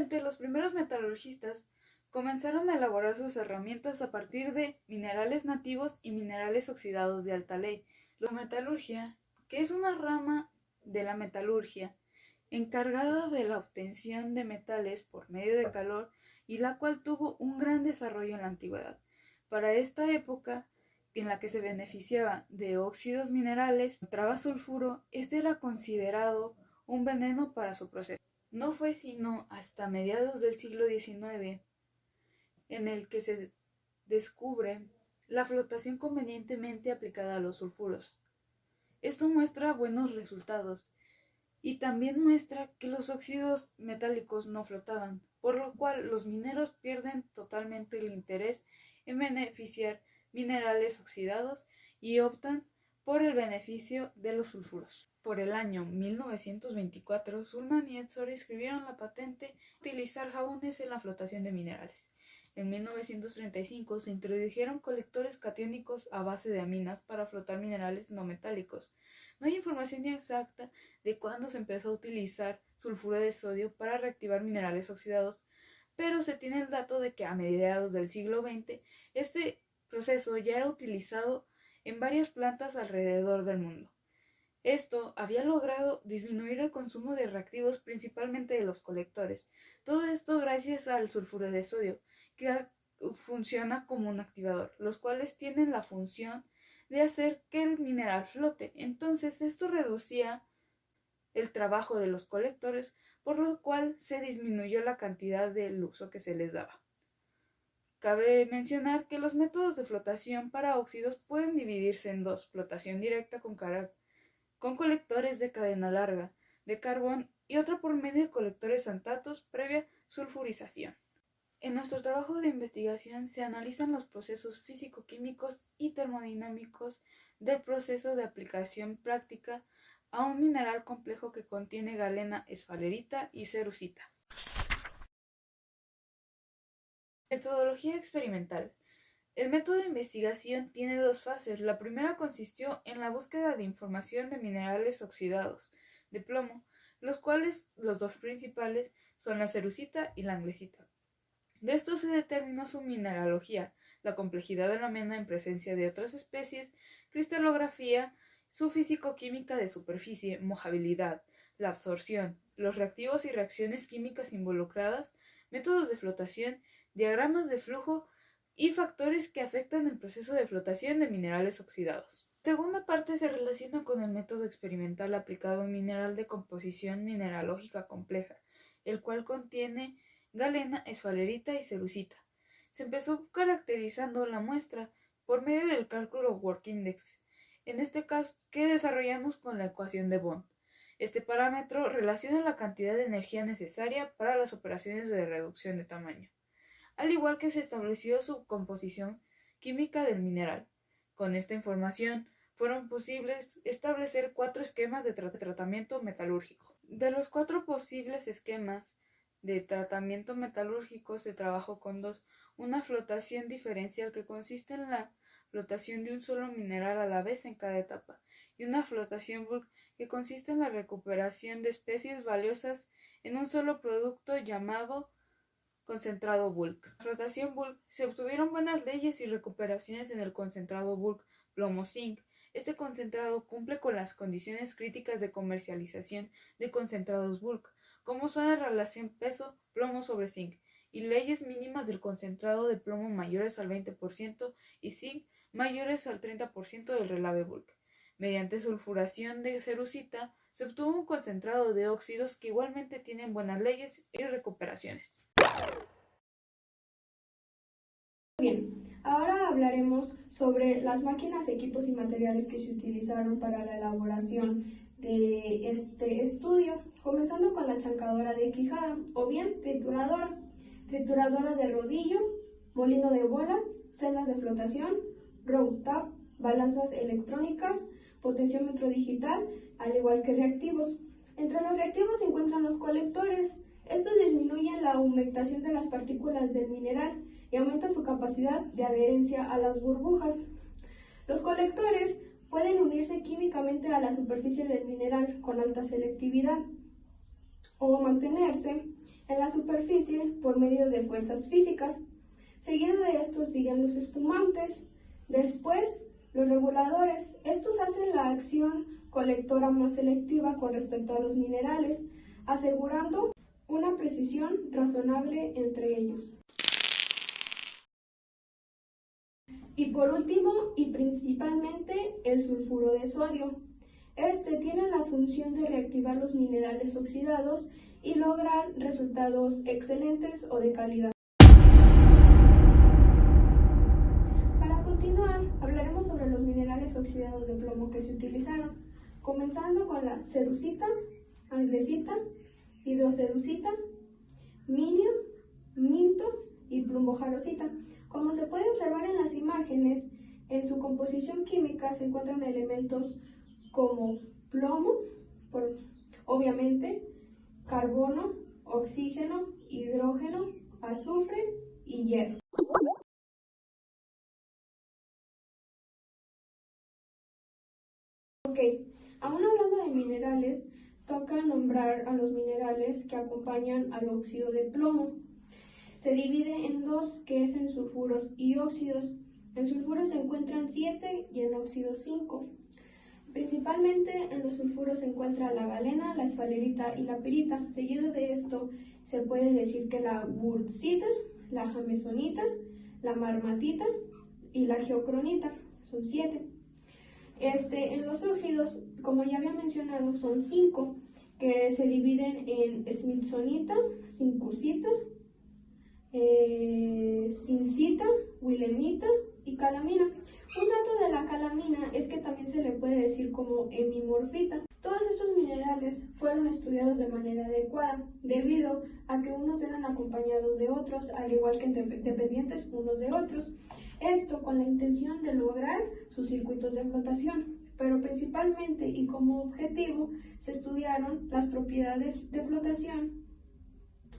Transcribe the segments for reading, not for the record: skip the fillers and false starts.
Inicialmente, los primeros metalurgistas comenzaron a elaborar sus herramientas a partir de minerales nativos y minerales oxidados de alta ley. La metalurgia, que es una rama de la metalurgia encargada de la obtención de metales por medio de calor y la cual tuvo un gran desarrollo en la antigüedad. Para esta época, en la que se beneficiaba de óxidos minerales, entraba sulfuro, este era considerado un veneno para su proceso. No fue sino hasta mediados del siglo XIX en el que se descubre la flotación convenientemente aplicada a los sulfuros. Esto muestra buenos resultados y también muestra que los óxidos metálicos no flotaban, por lo cual los mineros pierden totalmente el interés en beneficiar minerales oxidados y optan por el beneficio de los sulfuros. Por el año 1924, Sulman y Edzard escribieron la patente de utilizar jabones en la flotación de minerales. En 1935 se introdujeron colectores catiónicos a base de aminas para flotar minerales no metálicos. No hay información exacta de cuándo se empezó a utilizar sulfuro de sodio para reactivar minerales oxidados, pero se tiene el dato de que a mediados del siglo XX este proceso ya era utilizado en varias plantas alrededor del mundo. Esto había logrado disminuir el consumo de reactivos, principalmente de los colectores. Todo esto gracias al sulfuro de sodio, que funciona como un activador, los cuales tienen la función de hacer que el mineral flote. Entonces esto reducía el trabajo de los colectores, por lo cual se disminuyó la cantidad del uso que se les daba. Cabe mencionar que los métodos de flotación para óxidos pueden dividirse en dos: flotación directa con colectores de cadena larga de carbón y otra por medio de colectores santatos previa sulfurización. En nuestro trabajo de investigación se analizan los procesos físico-químicos y termodinámicos del proceso de aplicación práctica a un mineral complejo que contiene galena, esfalerita y cerussita. Metodología experimental. El método de investigación tiene dos fases. La primera consistió en la búsqueda de información de minerales oxidados de plomo, los cuales los dos principales son la cerussita y la anglesita. De esto se determinó su mineralogía, la complejidad de la mena en presencia de otras especies, cristalografía, su físico-química de superficie, mojabilidad, la absorción, los reactivos y reacciones químicas involucradas, métodos de flotación, diagramas de flujo y factores que afectan el proceso de flotación de minerales oxidados. La segunda parte se relaciona con el método experimental aplicado a un mineral de composición mineralógica compleja, el cual contiene galena, esfalerita y cerussita. Se empezó caracterizando la muestra por medio del cálculo Work Index, en este caso que desarrollamos con la ecuación de Bond. Este parámetro relaciona la cantidad de energía necesaria para las operaciones de reducción de tamaño, al igual que se estableció su composición química del mineral. Con esta información fueron posibles establecer 4 esquemas de tratamiento metalúrgico. De los 4 posibles esquemas de tratamiento metalúrgico se trabajó con 2: una flotación diferencial, que consiste en la flotación de un solo mineral a la vez en cada etapa, y una flotación bulk, que consiste en la recuperación de especies valiosas en un solo producto llamado concentrado bulk. En la flotación bulk se obtuvieron buenas leyes y recuperaciones en el concentrado bulk plomo-zinc. Este concentrado cumple con las condiciones críticas de comercialización de concentrados bulk, como son la relación peso plomo sobre zinc y leyes mínimas del concentrado de plomo mayores al 20% y zinc mayores al 30% del relave bulk. Mediante sulfuración de cerussita se obtuvo un concentrado de óxidos que igualmente tienen buenas leyes y recuperaciones. Bien, ahora hablaremos sobre las máquinas, equipos y materiales que se utilizaron para la elaboración de este estudio, comenzando con la chancadora de quijada o bien trituradora de rodillo, molino de bolas, celdas de flotación, road tap, balanzas electrónicas, potenciómetro digital, al igual que reactivos. Entre los reactivos se encuentran los colectores. Estos disminuyen la humectación de las partículas del mineral y aumentan su capacidad de adherencia a las burbujas. Los colectores pueden unirse químicamente a la superficie del mineral con alta selectividad o mantenerse en la superficie por medio de fuerzas físicas. Seguido de esto siguen los espumantes, después los reguladores. Estos hacen la acción colectora más selectiva con respecto a los minerales, asegurando una precisión razonable entre ellos. Y por último, y principalmente, el sulfuro de sodio. Este tiene la función de reactivar los minerales oxidados y lograr resultados excelentes o de calidad. Para continuar, hablaremos sobre los minerales oxidados de plomo que se utilizaron, comenzando con la cerucita, anglesita, hidrocerucita, minio, minto y plumbojarosita. Como se puede observar en las imágenes, en su composición química se encuentran elementos como plomo, obviamente, carbono, oxígeno, hidrógeno, azufre y hierro. Ok, aún hablando de minerales, toca nombrar a los minerales que acompañan al óxido de plomo. Se divide en dos, que es en sulfuros y óxidos. En sulfuros se encuentran 7 y en óxidos 5. Principalmente en los sulfuros se encuentra la galena, la esfalerita y la pirita. Seguido de esto se puede decir que la wurtzita, la jamesonita, la marmatita y la geocronita. Son 7. En los óxidos, como ya había mencionado, son 5, que se dividen en smithsonita, zincusita, zincita, willemita y calamina. Un dato de la calamina es que también se le puede decir como hemimorfita. Todos estos minerales fueron estudiados de manera adecuada, debido a que unos eran acompañados de otros, al igual que dependientes unos de otros. Esto con la intención de lograr sus circuitos de flotación, pero principalmente y como objetivo se estudiaron las propiedades de flotación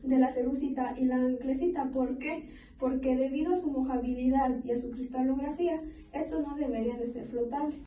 de la cerucita y la anglesita. ¿Por qué? Porque debido a su mojabilidad y a su cristalografía, estos no deberían de ser flotables.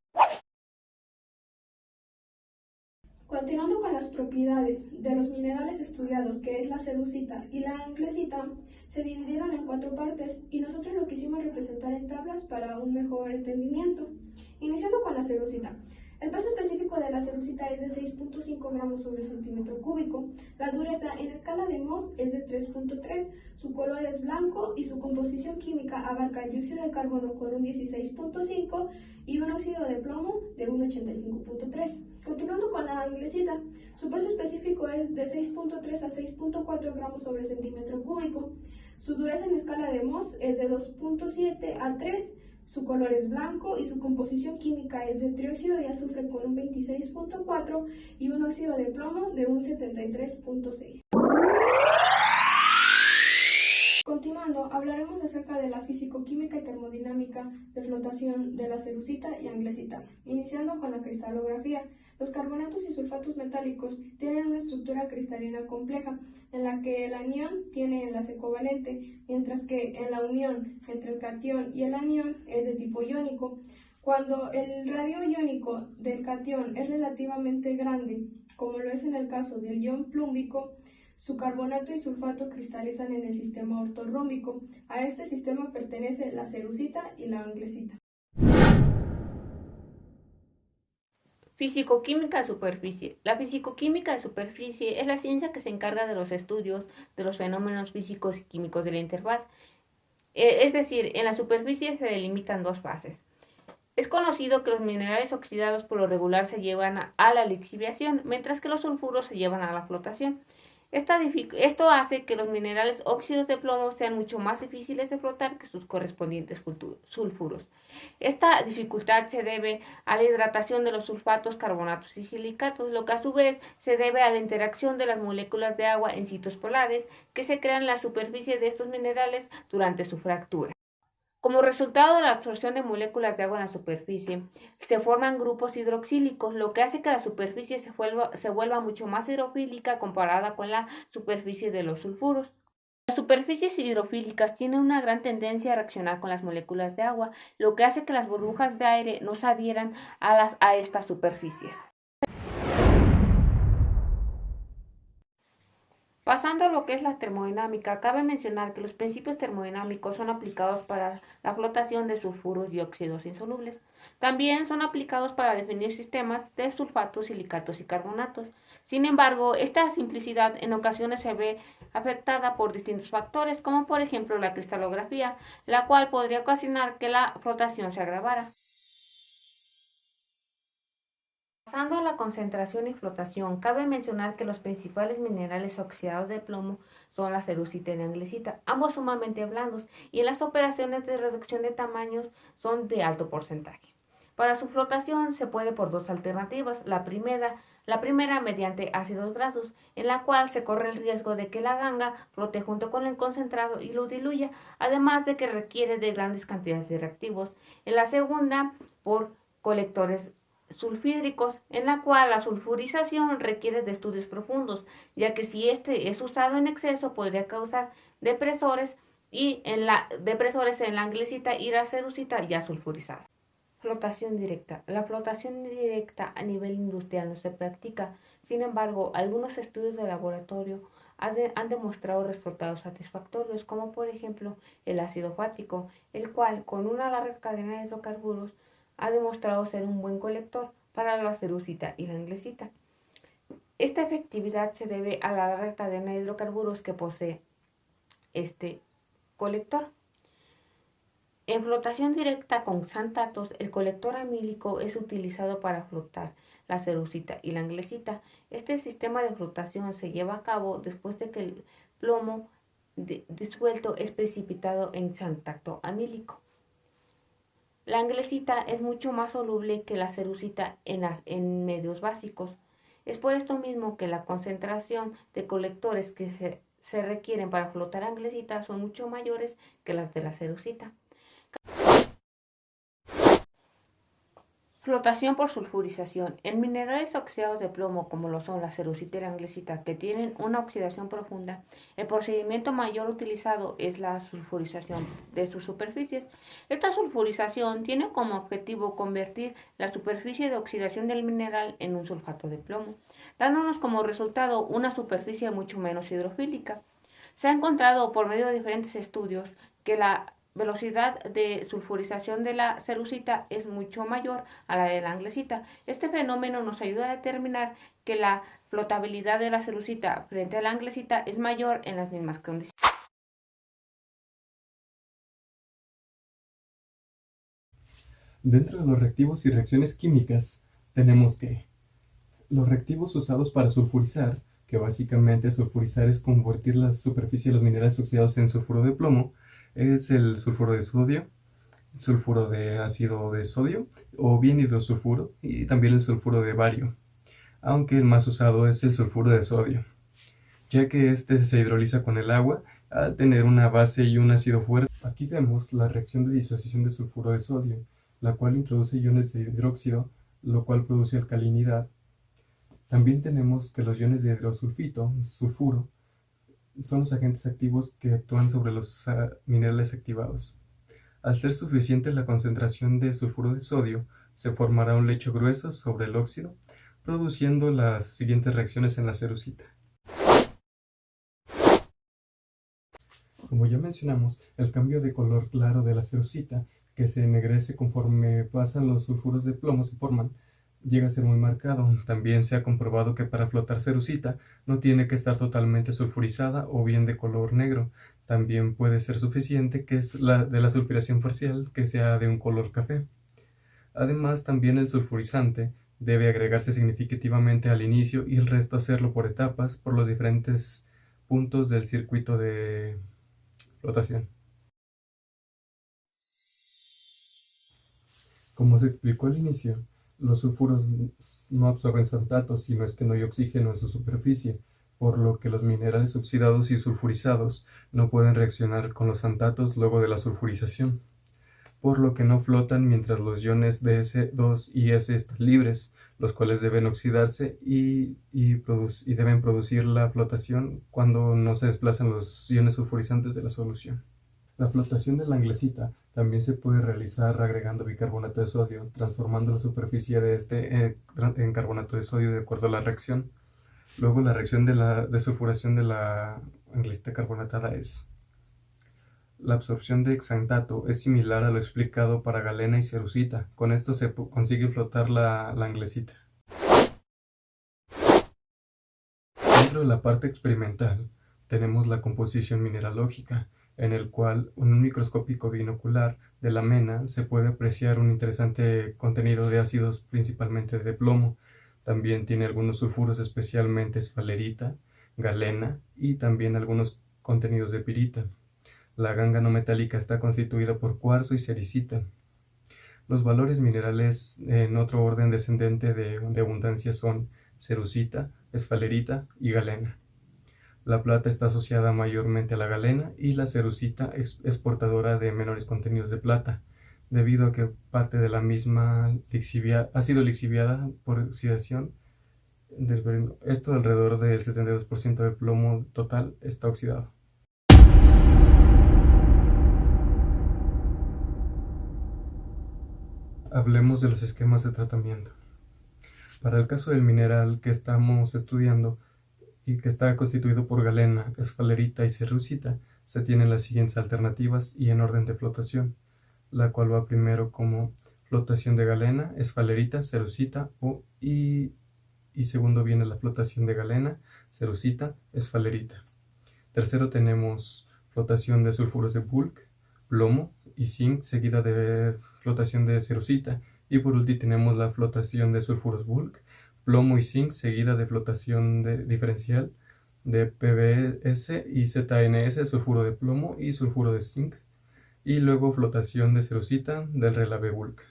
Continuando con las propiedades de los minerales estudiados, que es la cerucita y la anglesita, se dividieron en 4 partes y nosotros lo quisimos representar en tablas para un mejor entendimiento. Iniciando con la cerucita. El peso específico de la cerucita es de 6.5 gramos sobre centímetro cúbico. La dureza en escala de Mohs es de 3.3. Su color es blanco y su composición química abarca el dióxido de carbono con un 16.5 y un óxido de plomo de un 85.3. Continuando con la anglesita, su peso específico es de 6.3 a 6.4 gramos sobre centímetro cúbico. Su dureza en escala de Mohs es de 2.7 a 3. Su color es blanco y su composición química es de trióxido de azufre con un 26.4 y un óxido de plomo de un 73.6. Continuando, hablaremos acerca de la físico-química y termodinámica de flotación de la cerucita y anglesita. Iniciando con la cristalografía, los carbonatos y sulfatos metálicos tienen una estructura cristalina compleja, en la que el anión tiene enlace covalente, mientras que en la unión entre el catión y el anión es de tipo iónico. Cuando el radio iónico del catión es relativamente grande, como lo es en el caso del ion plúmbico, su carbonato y sulfato cristalizan en el sistema ortorrómbico. A este sistema pertenece la cerucita y la anglesita. Fisicoquímica de superficie. La fisicoquímica de superficie es la ciencia que se encarga de los estudios de los fenómenos físicos y químicos de la interfaz. Es decir, en la superficie se delimitan 2 fases. Es conocido que los minerales oxidados por lo regular se llevan a la lixiviación, mientras que los sulfuros se llevan a la flotación. Esto hace que los minerales óxidos de plomo sean mucho más difíciles de flotar que sus correspondientes sulfuros. Esta dificultad se debe a la hidratación de los sulfatos, carbonatos y silicatos, lo que a su vez se debe a la interacción de las moléculas de agua en sitios polares que se crean en la superficie de estos minerales durante su fractura. Como resultado de la absorción de moléculas de agua en la superficie, se forman grupos hidroxílicos, lo que hace que la superficie se vuelva mucho más hidrofílica comparada con la superficie de los sulfuros. Las superficies hidrofílicas tienen una gran tendencia a reaccionar con las moléculas de agua, lo que hace que las burbujas de aire no se adhieran a estas superficies. Pasando a lo que es la termodinámica, cabe mencionar que los principios termodinámicos son aplicados para la flotación de sulfuros y óxidos insolubles. También son aplicados para definir sistemas de sulfatos, silicatos y carbonatos. Sin embargo, esta simplicidad en ocasiones se ve afectada por distintos factores, como por ejemplo la cristalografía, la cual podría ocasionar que la flotación se agravara. Pasando a la concentración y flotación, cabe mencionar que los principales minerales oxidados de plomo son la cerucita y la anglesita, ambos sumamente blandos, y en las operaciones de reducción de tamaños son de alto porcentaje. Para su flotación se puede por dos alternativas. La primera mediante ácidos grasos, en la cual se corre el riesgo de que la ganga flote junto con el concentrado y lo diluya, además de que requiere de grandes cantidades de reactivos. En la segunda, por colectores sulfídricos, en la cual la sulfurización requiere de estudios profundos, ya que si este es usado en exceso podría causar depresores en la anglesita y la cerucita ya sulfurizada. Flotación directa. La flotación directa a nivel industrial no se practica. Sin embargo, algunos estudios de laboratorio han demostrado resultados satisfactorios, como por ejemplo el ácido fático, el cual con una larga cadena de hidrocarburos ha demostrado ser un buen colector para la cerucita y la anglesita. Esta efectividad se debe a la larga cadena de hidrocarburos que posee este colector. En flotación directa con xantatos, el colector amílico es utilizado para flotar la cerucita y la anglesita. Este sistema de flotación se lleva a cabo después de que el plomo disuelto es precipitado en xantato amílico. La anglesita es mucho más soluble que la cerucita en medios básicos. Es por esto mismo que la concentración de colectores que se requieren para flotar anglesita son mucho mayores que las de la cerucita. Flotación por sulfurización. En minerales oxidados de plomo, como lo son la cerucita y la anglesita, que tienen una oxidación profunda, el procedimiento mayor utilizado es la sulfurización de sus superficies. Esta sulfurización tiene como objetivo convertir la superficie de oxidación del mineral en un sulfato de plomo, dándonos como resultado una superficie mucho menos hidrofílica. Se ha encontrado por medio de diferentes estudios que la velocidad de sulfurización de la cerucita es mucho mayor a la de la anglesita. Este fenómeno nos ayuda a determinar que la flotabilidad de la cerucita frente a la anglesita es mayor en las mismas condiciones. Dentro de los reactivos y reacciones químicas tenemos que los reactivos usados para sulfurizar, que básicamente sulfurizar es convertir la superficie de los minerales oxidados en sulfuro de plomo, es el sulfuro de sodio, sulfuro de ácido de sodio o bien hidrosulfuro, y también el sulfuro de bario, aunque el más usado es el sulfuro de sodio, ya que este se hidroliza con el agua al tener una base y un ácido fuerte. Aquí vemos la reacción de disociación de sulfuro de sodio, la cual introduce iones de hidróxido, lo cual produce alcalinidad. También tenemos que los iones de hidrosulfito, sulfuro, son los agentes activos que actúan sobre los minerales activados. Al ser suficiente la concentración de sulfuro de sodio, se formará un lecho grueso sobre el óxido, produciendo las siguientes reacciones en la cerucita. Como ya mencionamos, el cambio de color claro de la cerucita, que se ennegrece conforme pasan los sulfuros de plomo se forman, llega a ser muy marcado. También se ha comprobado que para flotar cerucita no tiene que estar totalmente sulfurizada o bien de color negro. También puede ser suficiente que es de la sulfuración parcial que sea de un color café. Además, también el sulfurizante debe agregarse significativamente al inicio y el resto hacerlo por etapas por los diferentes puntos del circuito de flotación. Como se explicó al inicio, los sulfuros no absorben xantatos, sino es que no hay oxígeno en su superficie, por lo que los minerales oxidados y sulfurizados no pueden reaccionar con los xantatos luego de la sulfurización, por lo que no flotan mientras los iones DS2 y S están libres, los cuales deben oxidarse y deben producir la flotación cuando no se desplazan los iones sulfurizantes de la solución. La flotación de la anglesita también se puede realizar agregando bicarbonato de sodio, transformando la superficie de este en carbonato de sodio de acuerdo a la reacción. Luego la reacción de la desulfuración de la anglesita carbonatada es: la absorción de xantato es similar a lo explicado para galena y cerucita. Con esto se consigue flotar la anglesita. Dentro de la parte experimental tenemos la composición mineralógica, en el cual en un microscópico binocular de la mena se puede apreciar un interesante contenido de ácidos, principalmente de plomo. También tiene algunos sulfuros, especialmente esfalerita, galena y también algunos contenidos de pirita. La ganga no metálica está constituida por cuarzo y sericita. Los valores minerales en otro orden descendente de abundancia son cerucita, esfalerita y galena. La plata está asociada mayormente a la galena y la cerucita es portadora de menores contenidos de plata, debido a que parte de la misma ha sido lixiviada por oxidación del berilio. Esto alrededor del 62% del plomo total está oxidado. Hablemos de los esquemas de tratamiento. Para el caso del mineral que estamos estudiando y que está constituido por galena, esfalerita y cerucita, se tienen las siguientes alternativas y en orden de flotación, la cual va primero como flotación de galena, esfalerita, cerucita y segundo viene la flotación de galena, cerucita, esfalerita. Tercero tenemos flotación de sulfuros de bulk, plomo y zinc, seguida de flotación de cerucita. Y por último tenemos la flotación de sulfuros bulk, plomo y zinc, seguida de flotación diferencial de PbS y ZNS, sulfuro de plomo y sulfuro de zinc. Y luego flotación de cerucita del relave bulk.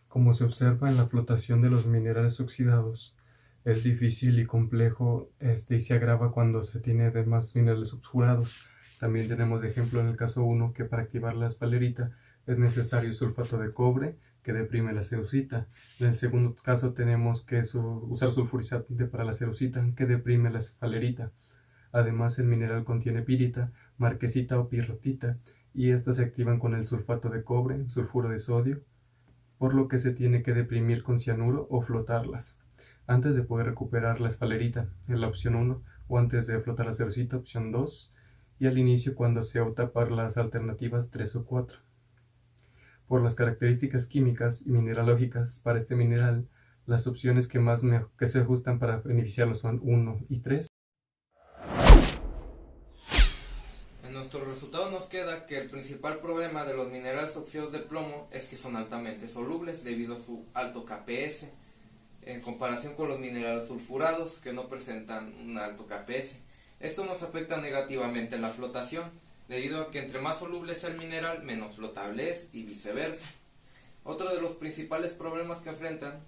Como se observa en la flotación de los minerales oxidados, es difícil y complejo y se agrava cuando se tiene demás minerales sulfurados. También tenemos de ejemplo en el caso 1 que para activar la esfalerita es necesario sulfato de cobre que deprime la cerucita. En el segundo caso tenemos que usar sulfurizante para la cerucita que deprime la esfalerita. Además el mineral contiene pirita, marquesita o pirrotita y estas se activan con el sulfato de cobre, sulfuro de sodio, por lo que se tiene que deprimir con cianuro o flotarlas antes de poder recuperar la esfalerita, en la opción 1, o antes de flotar la cerucita, opción 2, y al inicio cuando se opta por las alternativas 3 o 4. Por las características químicas y mineralógicas para este mineral, las opciones que se ajustan para beneficiarlo son 1 y 3. En nuestro resultado nos queda que el principal problema de los minerales oxidados de plomo es que son altamente solubles debido a su alto KPS, en comparación con los minerales sulfurados que no presentan un alto KPS. Esto nos afecta negativamente en la flotación, debido a que entre más soluble sea el mineral, menos flotable es y viceversa. Otro de los principales problemas que enfrentan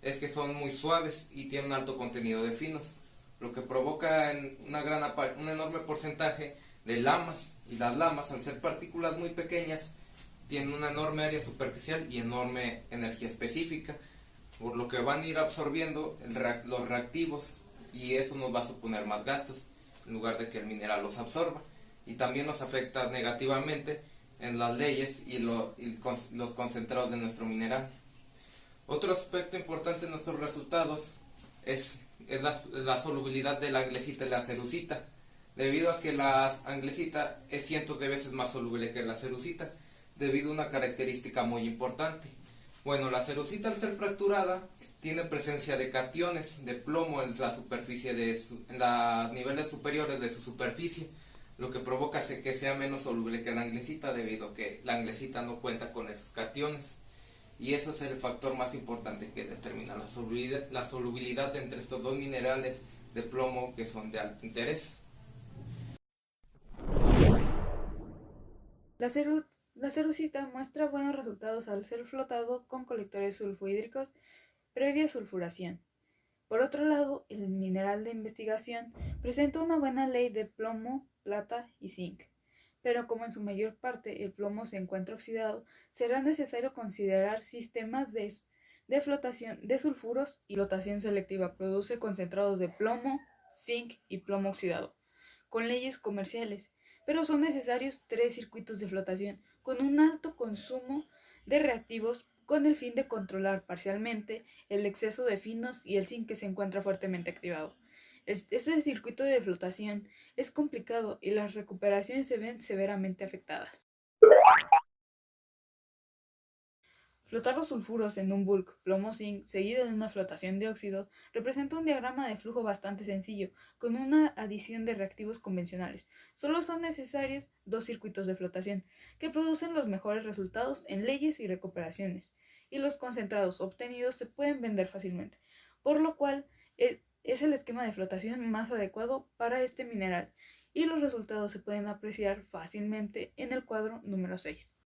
es que son muy suaves y tienen un alto contenido de finos, lo que provoca un enorme porcentaje de lamas, y las lamas, al ser partículas muy pequeñas, tienen una enorme área superficial y enorme energía específica, por lo que van a ir absorbiendo los reactivos y eso nos va a suponer más gastos en lugar de que el mineral los absorba, y también nos afecta negativamente en las leyes y los concentrados de nuestro mineral. Otro aspecto importante en nuestros resultados es la solubilidad de la anglesita y la cerucita, debido a que la anglesita es cientos de veces más soluble que la cerucita, debido a una característica muy importante. Bueno, la cerucita al ser fracturada tiene presencia de cationes de plomo en la superficie en los niveles superiores de su superficie, lo que provoca que sea menos soluble que la anglesita, debido a que la anglesita no cuenta con esos cationes. Y eso es el factor más importante que determina la solubilidad entre estos dos minerales de plomo que son de alto interés. La cerucita muestra buenos resultados al ser flotado con colectores sulfhídricos previa sulfuración. Por otro lado, el mineral de investigación presenta una buena ley de plomo, plata y zinc, pero como en su mayor parte el plomo se encuentra oxidado, será necesario considerar sistemas de flotación de sulfuros y flotación selectiva produce concentrados de plomo, zinc y plomo oxidado, con leyes comerciales, pero son necesarios 3 circuitos de flotación con un alto consumo de reactivos con el fin de controlar parcialmente el exceso de finos y el zinc que se encuentra fuertemente activado. Este circuito de flotación es complicado y las recuperaciones se ven severamente afectadas. Flotar los sulfuros en un bulk plomo-zinc seguido de una flotación de óxidos representa un diagrama de flujo bastante sencillo, con una adición de reactivos convencionales. Solo son necesarios dos circuitos de flotación, que producen los mejores resultados en leyes y recuperaciones, y los concentrados obtenidos se pueden vender fácilmente, por lo cual es el esquema de flotación más adecuado para este mineral, y los resultados se pueden apreciar fácilmente en el cuadro número 6.